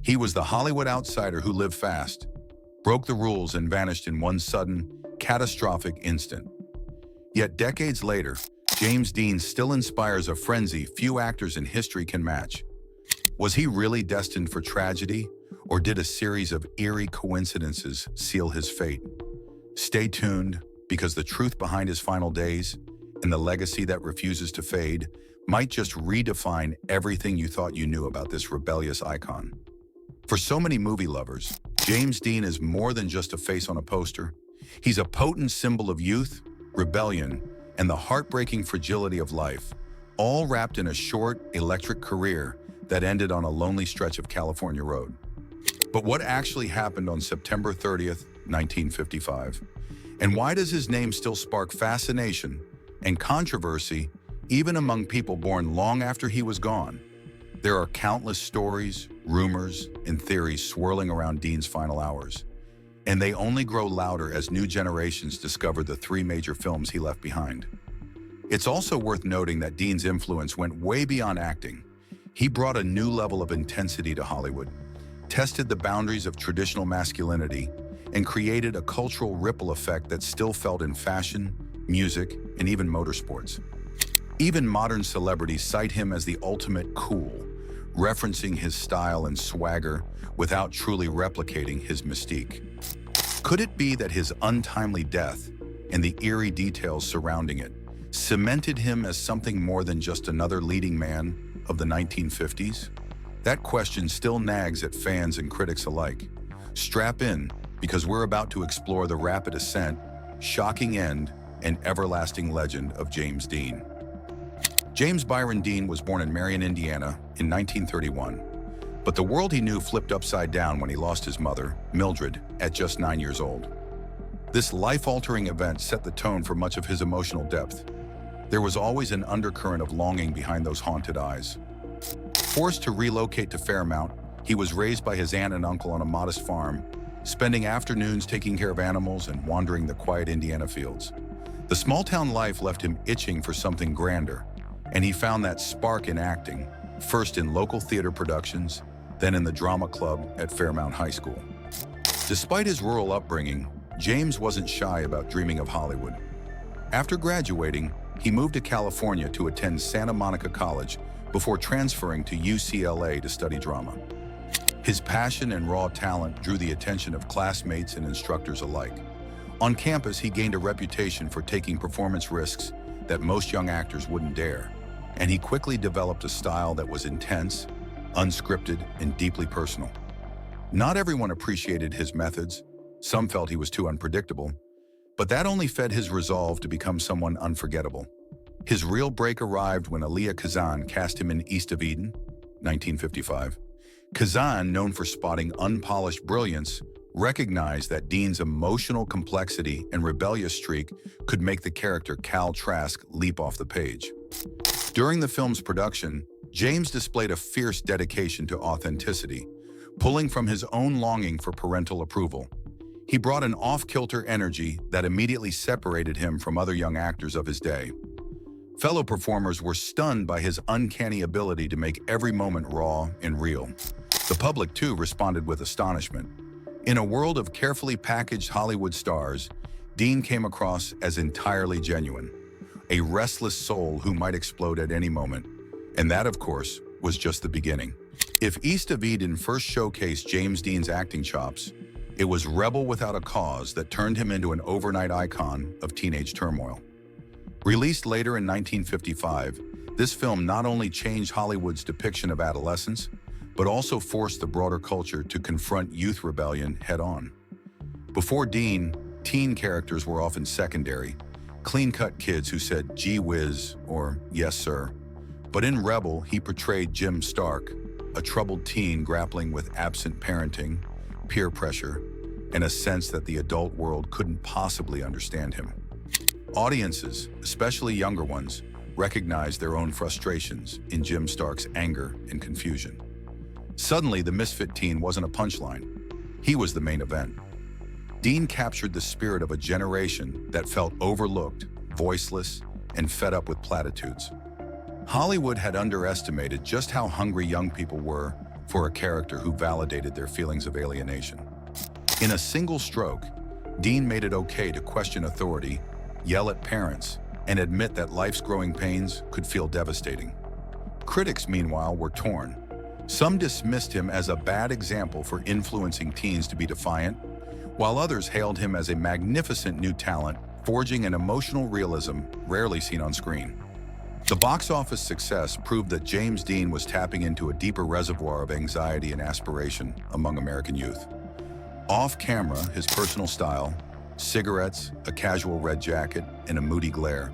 He was the Hollywood outsider who lived fast, broke the rules, and vanished in one sudden, catastrophic instant. Yet decades later, James Dean still inspires a frenzy few actors in history can match. Was he really destined for tragedy, or did a series of eerie coincidences seal his fate? Stay tuned, because the truth behind his final days and the legacy that refuses to fade might just redefine everything you thought you knew about this rebellious icon. For so many movie lovers, James Dean is more than just a face on a poster. He's a potent symbol of youth, rebellion, and the heartbreaking fragility of life, all wrapped in a short, electric career that ended on a lonely stretch of California road. But what actually happened on September 30th, 1955? And why does his name still spark fascination and controversy even among people born long after he was gone? There are countless stories, rumors, and theories swirling around Dean's final hours, and they only grow louder as new generations discover the three major films he left behind. It's also worth noting that Dean's influence went way beyond acting. He brought a new level of intensity to Hollywood, tested the boundaries of traditional masculinity, and created a cultural ripple effect that's still felt in fashion, music, and even motorsports. Even modern celebrities cite him as the ultimate cool, referencing his style and swagger without truly replicating his mystique. Could it be that his untimely death and the eerie details surrounding it cemented him as something more than just another leading man of the 1950s? That question still nags at fans and critics alike. Strap in, because we're about to explore the rapid ascent, shocking end, and everlasting legend of James Dean. James Byron Dean was born in Marion, Indiana in 1931, but the world he knew flipped upside down when he lost his mother, Mildred, at just 9 years old. This life-altering event set the tone for much of his emotional depth. There was always an undercurrent of longing behind those haunted eyes. Forced to relocate to Fairmount, he was raised by his aunt and uncle on a modest farm, spending afternoons taking care of animals and wandering the quiet Indiana fields. The small-town life left him itching for something grander, and he found that spark in acting, first in local theater productions, then in the drama club at Fairmount High School. Despite his rural upbringing, James wasn't shy about dreaming of Hollywood. After graduating, he moved to California to attend Santa Monica College before transferring to UCLA to study drama. His passion and raw talent drew the attention of classmates and instructors alike. On campus, he gained a reputation for taking performance risks that most young actors wouldn't dare, and he quickly developed a style that was intense, unscripted, and deeply personal. Not everyone appreciated his methods. Some felt he was too unpredictable, but that only fed his resolve to become someone unforgettable. His real break arrived when Elia Kazan cast him in East of Eden, 1955. Kazan, known for spotting unpolished brilliance, recognized that Dean's emotional complexity and rebellious streak could make the character Cal Trask leap off the page. During the film's production, James displayed a fierce dedication to authenticity, pulling from his own longing for parental approval. He brought an off-kilter energy that immediately separated him from other young actors of his day. Fellow performers were stunned by his uncanny ability to make every moment raw and real. The public, too, responded with astonishment. In a world of carefully packaged Hollywood stars, Dean came across as entirely genuine, a restless soul who might explode at any moment. And that, of course, was just the beginning. If East of Eden first showcased James Dean's acting chops, it was Rebel Without a Cause that turned him into an overnight icon of teenage turmoil. Released later in 1955, this film not only changed Hollywood's depiction of adolescence, but also forced the broader culture to confront youth rebellion head-on. Before Dean, teen characters were often secondary, clean-cut kids who said "gee whiz" or "yes, sir." But in Rebel, he portrayed Jim Stark, a troubled teen grappling with absent parenting, peer pressure, and a sense that the adult world couldn't possibly understand him. Audiences, especially younger ones, recognized their own frustrations in Jim Stark's anger and confusion. Suddenly, the misfit teen wasn't a punchline. He was the main event. Dean captured the spirit of a generation that felt overlooked, voiceless, and fed up with platitudes. Hollywood had underestimated just how hungry young people were for a character who validated their feelings of alienation. In a single stroke, Dean made it okay to question authority, yell at parents, and admit that life's growing pains could feel devastating. Critics, meanwhile, were torn. Some dismissed him as a bad example for influencing teens to be defiant, while others hailed him as a magnificent new talent, forging an emotional realism rarely seen on screen. The box office success proved that James Dean was tapping into a deeper reservoir of anxiety and aspiration among American youth. Off-camera, his personal style, cigarettes, a casual red jacket, and a moody glare,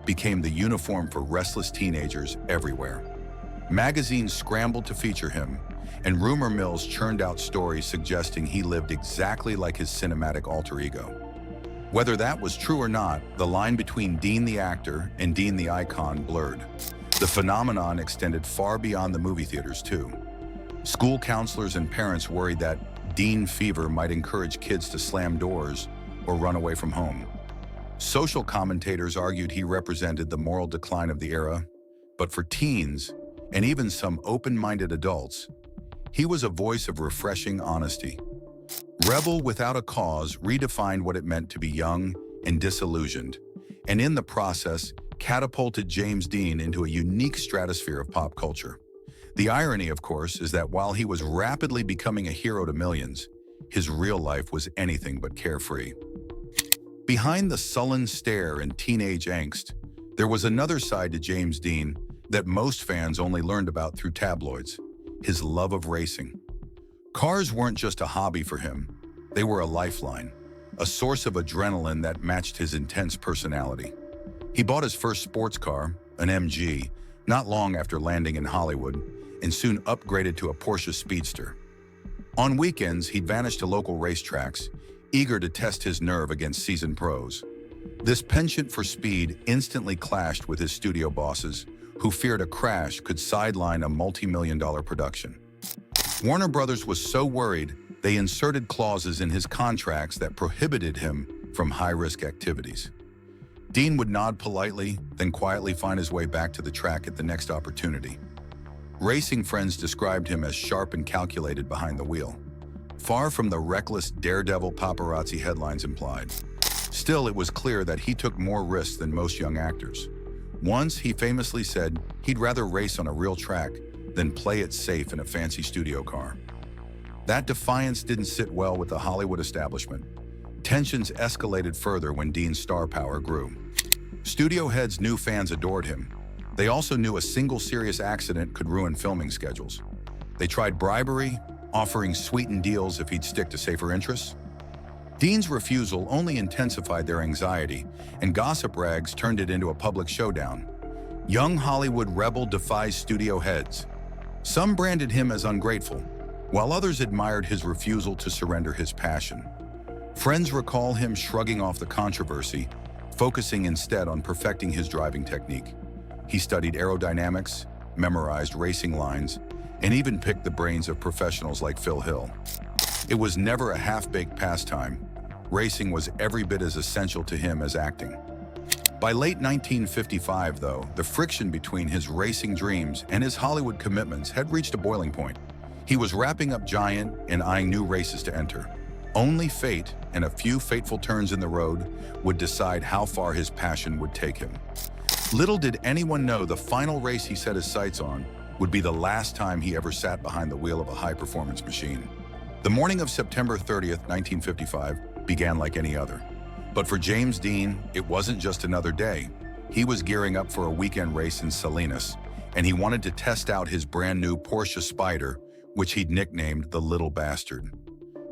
became the uniform for restless teenagers everywhere. Magazines scrambled to feature him, and rumor mills churned out stories suggesting he lived exactly like his cinematic alter ego. Whether that was true or not, the line between Dean the actor and Dean the icon blurred. The phenomenon extended far beyond the movie theaters, too. School counselors and parents worried that Dean fever might encourage kids to slam doors or run away from home. Social commentators argued he represented the moral decline of the era, but for teens, and even some open-minded adults, he was a voice of refreshing honesty. Rebel Without a Cause redefined what it meant to be young and disillusioned, and in the process, catapulted James Dean into a unique stratosphere of pop culture. The irony, of course, is that while he was rapidly becoming a hero to millions, his real life was anything but carefree. Behind the sullen stare and teenage angst, there was another side to James Dean that most fans only learned about through tabloids: his love of racing. Cars weren't just a hobby for him, they were a lifeline, a source of adrenaline that matched his intense personality. He bought his first sports car, an MG, not long after landing in Hollywood, and soon upgraded to a Porsche Speedster. On weekends, he'd vanish to local racetracks, eager to test his nerve against seasoned pros. This penchant for speed instantly clashed with his studio bosses, who feared a crash could sideline a multi-million-dollar production. Warner Brothers was so worried, they inserted clauses in his contracts that prohibited him from high-risk activities. Dean would nod politely, then quietly find his way back to the track at the next opportunity. Racing friends described him as sharp and calculated behind the wheel, far from the reckless daredevil paparazzi headlines implied. Still, it was clear that he took more risks than most young actors. Once, he famously said he'd rather race on a real track than play it safe in a fancy studio car. That defiance didn't sit well with the Hollywood establishment. Tensions escalated further when Dean's star power grew. Studio heads knew fans adored him. They also knew a single serious accident could ruin filming schedules. They tried bribery, offering sweetened deals if he'd stick to safer interests. Dean's refusal only intensified their anxiety, and gossip rags turned it into a public showdown. Young Hollywood rebel defies studio heads. Some branded him as ungrateful, while others admired his refusal to surrender his passion. Friends recall him shrugging off the controversy, focusing instead on perfecting his driving technique. He studied aerodynamics, memorized racing lines, and even picked the brains of professionals like Phil Hill. It was never a half-baked pastime. Racing was every bit as essential to him as acting. By late 1955, though, the friction between his racing dreams and his Hollywood commitments had reached a boiling point. He was wrapping up Giant and eyeing new races to enter. Only fate and a few fateful turns in the road would decide how far his passion would take him. Little did anyone know the final race he set his sights on would be the last time he ever sat behind the wheel of a high-performance machine. The morning of September 30th, 1955, began like any other. But for James Dean, it wasn't just another day. He was gearing up for a weekend race in Salinas, and he wanted to test out his brand-new Porsche Spider, which he'd nicknamed the Little Bastard.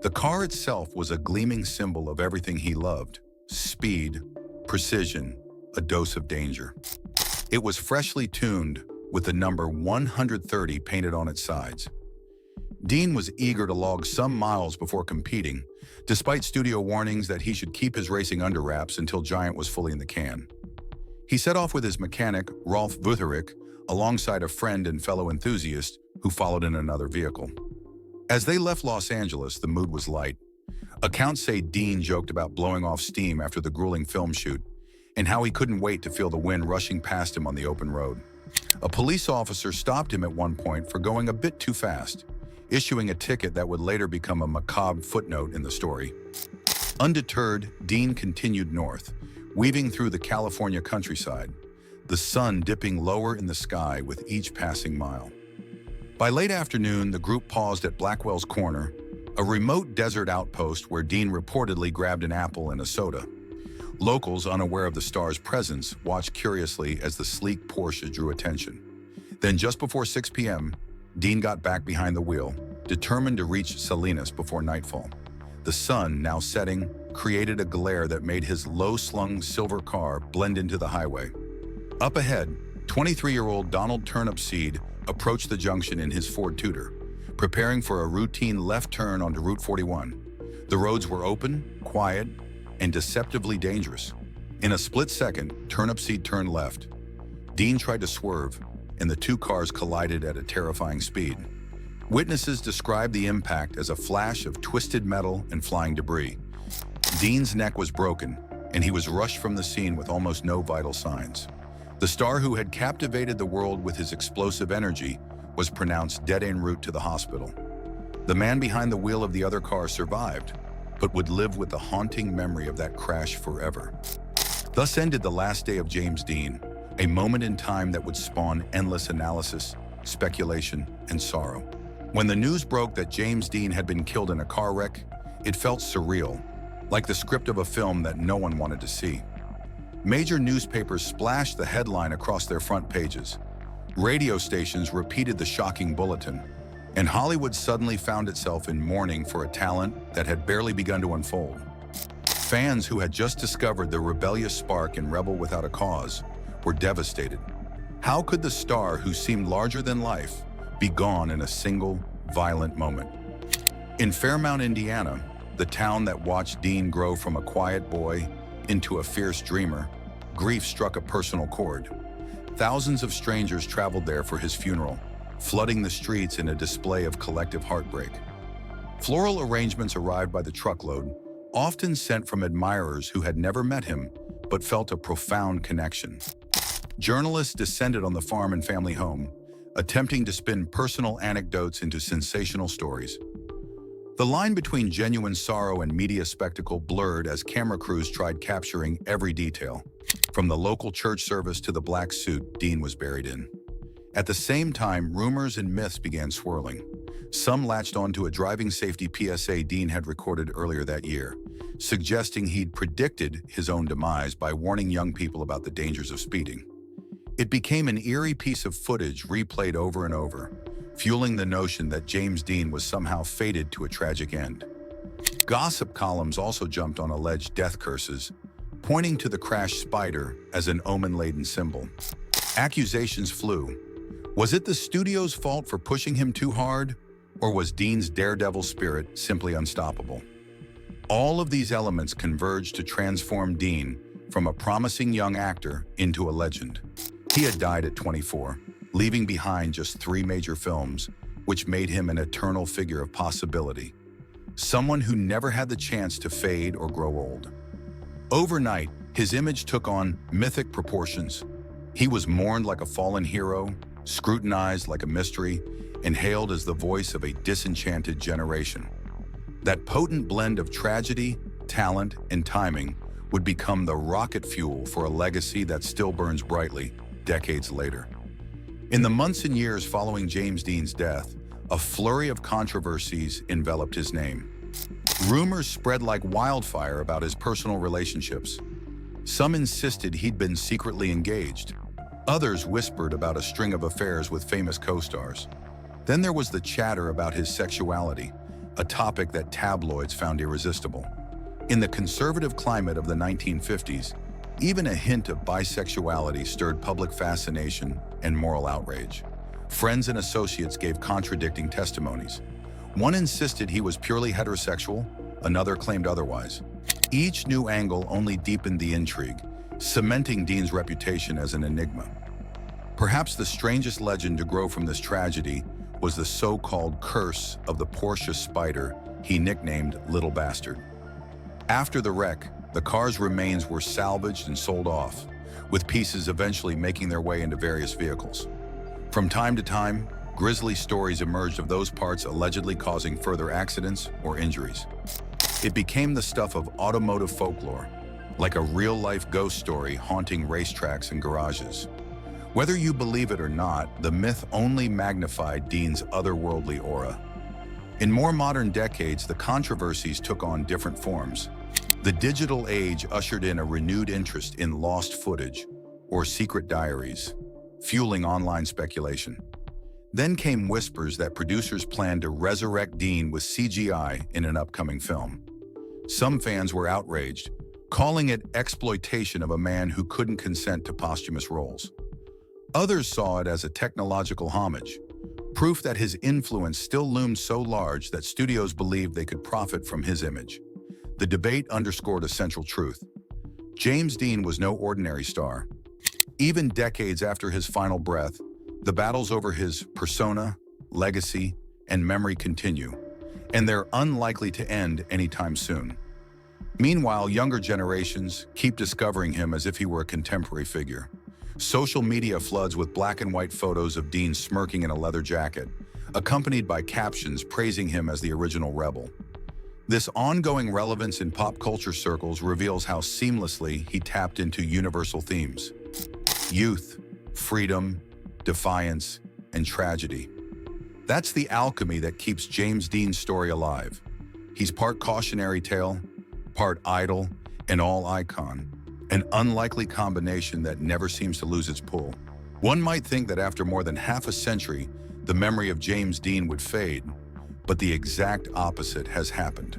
The car itself was a gleaming symbol of everything he loved: speed, precision, a dose of danger. It was freshly tuned, with the number 130 painted on its sides. Dean was eager to log some miles before competing, despite studio warnings that he should keep his racing under wraps until Giant was fully in the can. He set off with his mechanic, Rolf Wutherich, alongside a friend and fellow enthusiast who followed in another vehicle. As they left Los Angeles, the mood was light. Accounts say Dean joked about blowing off steam after the grueling film shoot, and how he couldn't wait to feel the wind rushing past him on the open road. A police officer stopped him at one point for going a bit too fast, issuing a ticket that would later become a macabre footnote in the story. Undeterred, Dean continued north, weaving through the California countryside, the sun dipping lower in the sky with each passing mile. By late afternoon, the group paused at Blackwell's Corner, a remote desert outpost where Dean reportedly grabbed an apple and a soda. Locals, unaware of the star's presence, watched curiously as the sleek Porsche drew attention. Then, just before 6 p.m., Dean got back behind the wheel, determined to reach Salinas before nightfall. The sun, now setting, created a glare that made his low-slung silver car blend into the highway. Up ahead, 23-year-old Donald Turnipseed approached the junction in his Ford Tudor, preparing for a routine left turn onto Route 41. The roads were open, quiet, and deceptively dangerous. In a split second, Turnipseed turned left. Dean tried to swerve, and the two cars collided at a terrifying speed. Witnesses described the impact as a flash of twisted metal and flying debris. Dean's neck was broken, and he was rushed from the scene with almost no vital signs. The star who had captivated the world with his explosive energy was pronounced dead en route to the hospital. The man behind the wheel of the other car survived, but would live with the haunting memory of that crash forever. Thus ended the last day of James Dean, a moment in time that would spawn endless analysis, speculation, and sorrow. When the news broke that James Dean had been killed in a car wreck, it felt surreal, like the script of a film that no one wanted to see. Major newspapers splashed the headline across their front pages. Radio stations repeated the shocking bulletin, and Hollywood suddenly found itself in mourning for a talent that had barely begun to unfold. Fans who had just discovered the rebellious spark in Rebel Without a Cause were devastated. How could the star who seemed larger than life be gone in a single, violent moment? In Fairmount, Indiana, the town that watched Dean grow from a quiet boy into a fierce dreamer, grief struck a personal chord. Thousands of strangers traveled there for his funeral, flooding the streets in a display of collective heartbreak. Floral arrangements arrived by the truckload, often sent from admirers who had never met him but felt a profound connection. Journalists descended on the farm and family home, attempting to spin personal anecdotes into sensational stories. The line between genuine sorrow and media spectacle blurred as camera crews tried capturing every detail, from the local church service to the black suit Dean was buried in. At the same time, rumors and myths began swirling. Some latched onto a driving safety PSA Dean had recorded earlier that year, suggesting he'd predicted his own demise by warning young people about the dangers of speeding. It became an eerie piece of footage replayed over and over, fueling the notion that James Dean was somehow fated to a tragic end. Gossip columns also jumped on alleged death curses, pointing to the crashed Spider as an omen-laden symbol. Accusations flew. Was it the studio's fault for pushing him too hard, or was Dean's daredevil spirit simply unstoppable? All of these elements converged to transform Dean from a promising young actor into a legend. He had died at 24, leaving behind just 3 major films, which made him an eternal figure of possibility. Someone who never had the chance to fade or grow old. Overnight, his image took on mythic proportions. He was mourned like a fallen hero, scrutinized like a mystery, and hailed as the voice of a disenchanted generation. That potent blend of tragedy, talent, and timing would become the rocket fuel for a legacy that still burns brightly decades later. In the months and years following James Dean's death, a flurry of controversies enveloped his name. Rumors spread like wildfire about his personal relationships. Some insisted he'd been secretly engaged. Others whispered about a string of affairs with famous co-stars. Then there was the chatter about his sexuality, a topic that tabloids found irresistible. In the conservative climate of the 1950s, even a hint of bisexuality stirred public fascination and moral outrage. Friends and associates gave contradicting testimonies. One insisted he was purely heterosexual, another claimed otherwise. Each new angle only deepened the intrigue, cementing Dean's reputation as an enigma. Perhaps the strangest legend to grow from this tragedy was the so-called curse of the Porsche Spider he nicknamed Little Bastard. After the wreck, the car's remains were salvaged and sold off, with pieces eventually making their way into various vehicles. From time to time, grisly stories emerged of those parts allegedly causing further accidents or injuries. It became the stuff of automotive folklore, like a real-life ghost story haunting racetracks and garages. Whether you believe it or not, the myth only magnified Dean's otherworldly aura. In more modern decades, the controversies took on different forms. The digital age ushered in a renewed interest in lost footage or secret diaries, fueling online speculation. Then came whispers that producers planned to resurrect Dean with CGI in an upcoming film. Some fans were outraged, calling it exploitation of a man who couldn't consent to posthumous roles. Others saw it as a technological homage, proof that his influence still loomed so large that studios believed they could profit from his image. The debate underscored a central truth. James Dean was no ordinary star. Even decades after his final breath, the battles over his persona, legacy, and memory continue, and they're unlikely to end anytime soon. Meanwhile, younger generations keep discovering him as if he were a contemporary figure. Social media floods with black and white photos of Dean smirking in a leather jacket, accompanied by captions praising him as the original rebel. This ongoing relevance in pop culture circles reveals how seamlessly he tapped into universal themes: youth, freedom, defiance, and tragedy. That's the alchemy that keeps James Dean's story alive. He's part cautionary tale, part idol, and all icon. An unlikely combination that never seems to lose its pull. One might think that after more than half a century, the memory of James Dean would fade, but the exact opposite has happened.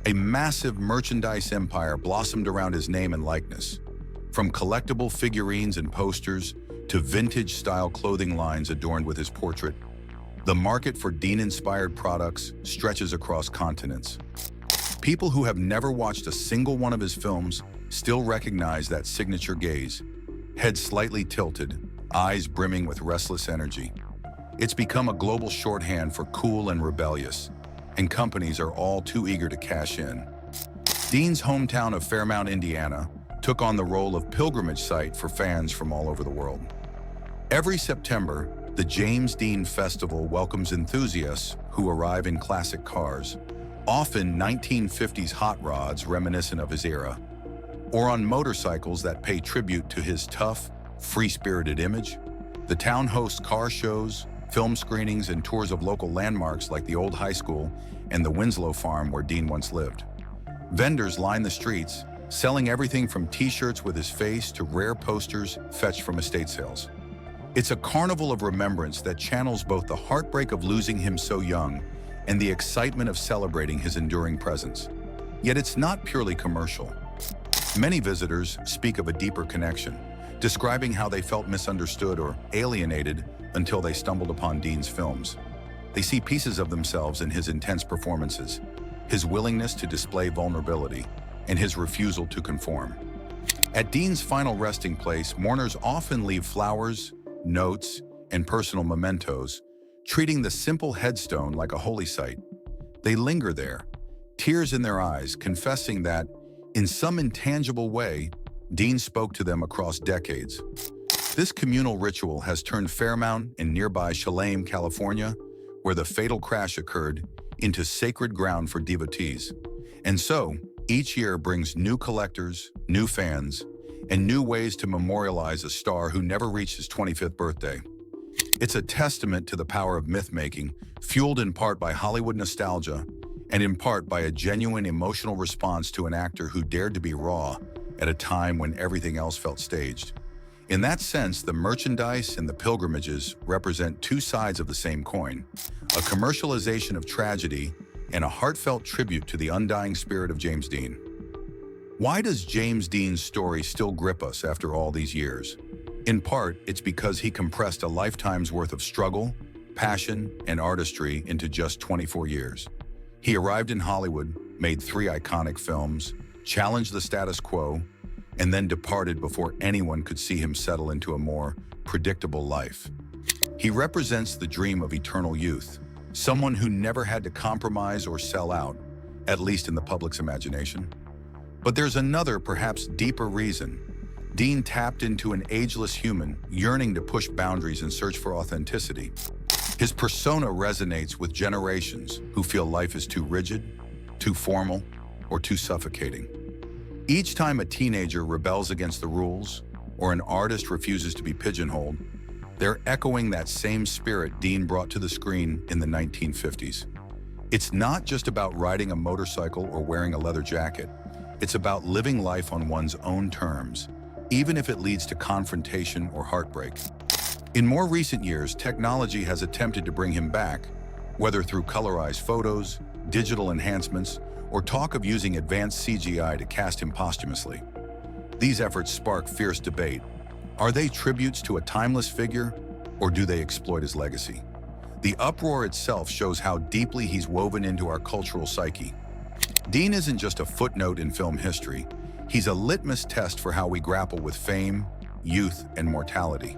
A massive merchandise empire blossomed around his name and likeness. From collectible figurines and posters to vintage-style clothing lines adorned with his portrait, the market for Dean-inspired products stretches across continents. People who have never watched a single one of his films still recognize that signature gaze, head slightly tilted, eyes brimming with restless energy. It's become a global shorthand for cool and rebellious, and companies are all too eager to cash in. Dean's hometown of Fairmount, Indiana, took on the role of pilgrimage site for fans from all over the world. Every September, the James Dean Festival welcomes enthusiasts who arrive in classic cars, often 1950s hot rods reminiscent of his era, or on motorcycles that pay tribute to his tough, free-spirited image. The town hosts car shows, film screenings, and tours of local landmarks like the old high school and the Winslow farm where Dean once lived. Vendors line the streets, selling everything from t-shirts with his face to rare posters fetched from estate sales. It's a carnival of remembrance that channels both the heartbreak of losing him so young and the excitement of celebrating his enduring presence. Yet it's not purely commercial. Many visitors speak of a deeper connection, describing how they felt misunderstood or alienated until they stumbled upon Dean's films. They see pieces of themselves in his intense performances, his willingness to display vulnerability, and his refusal to conform. At Dean's final resting place, mourners often leave flowers, notes, and personal mementos, treating the simple headstone like a holy site. They linger there, tears in their eyes, confessing that, in some intangible way, Dean spoke to them across decades. This communal ritual has turned Fairmount in nearby Chalem, California, where the fatal crash occurred, into sacred ground for devotees. And so, each year brings new collectors, new fans, and new ways to memorialize a star who never reached his 25th birthday. It's a testament to the power of myth-making, fueled in part by Hollywood nostalgia, and in part by a genuine emotional response to an actor who dared to be raw at a time when everything else felt staged. In that sense, the merchandise and the pilgrimages represent two sides of the same coin, a commercialization of tragedy and a heartfelt tribute to the undying spirit of James Dean. Why does James Dean's story still grip us after all these years? In part, it's because he compressed a lifetime's worth of struggle, passion, and artistry into just 24 years. He arrived in Hollywood, made 3 iconic films, challenged the status quo, and then departed before anyone could see him settle into a more predictable life. He represents the dream of eternal youth, someone who never had to compromise or sell out, at least in the public's imagination. But there's another, perhaps deeper reason. Dean tapped into an ageless human yearning to push boundaries and search for authenticity. His persona resonates with generations who feel life is too rigid, too formal, or too suffocating. Each time a teenager rebels against the rules, or an artist refuses to be pigeonholed, they're echoing that same spirit Dean brought to the screen in the 1950s. It's not just about riding a motorcycle or wearing a leather jacket. It's about living life on one's own terms, even if it leads to confrontation or heartbreak. In more recent years, technology has attempted to bring him back, whether through colorized photos, digital enhancements, or talk of using advanced CGI to cast him posthumously. These efforts spark fierce debate. Are they tributes to a timeless figure, or do they exploit his legacy? The uproar itself shows how deeply he's woven into our cultural psyche. Dean isn't just a footnote in film history. He's a litmus test for how we grapple with fame, youth, and mortality.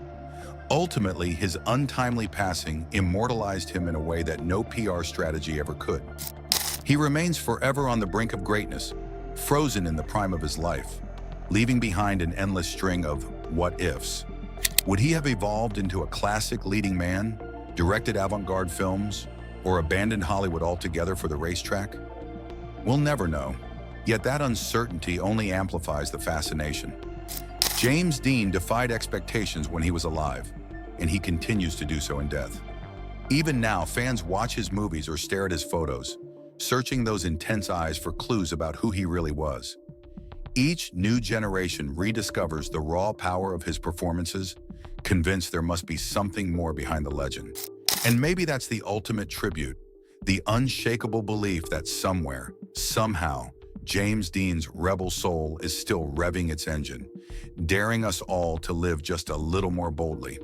Ultimately, his untimely passing immortalized him in a way that no PR strategy ever could. He remains forever on the brink of greatness, frozen in the prime of his life, leaving behind an endless string of what-ifs. Would he have evolved into a classic leading man, directed avant-garde films, or abandoned Hollywood altogether for the racetrack? We'll never know, yet that uncertainty only amplifies the fascination. James Dean defied expectations when he was alive, and he continues to do so in death. Even now, fans watch his movies or stare at his photos, searching those intense eyes for clues about who he really was. Each new generation rediscovers the raw power of his performances, convinced there must be something more behind the legend. And maybe that's the ultimate tribute, the unshakable belief that somewhere, somehow, James Dean's rebel soul is still revving its engine, daring us all to live just a little more boldly.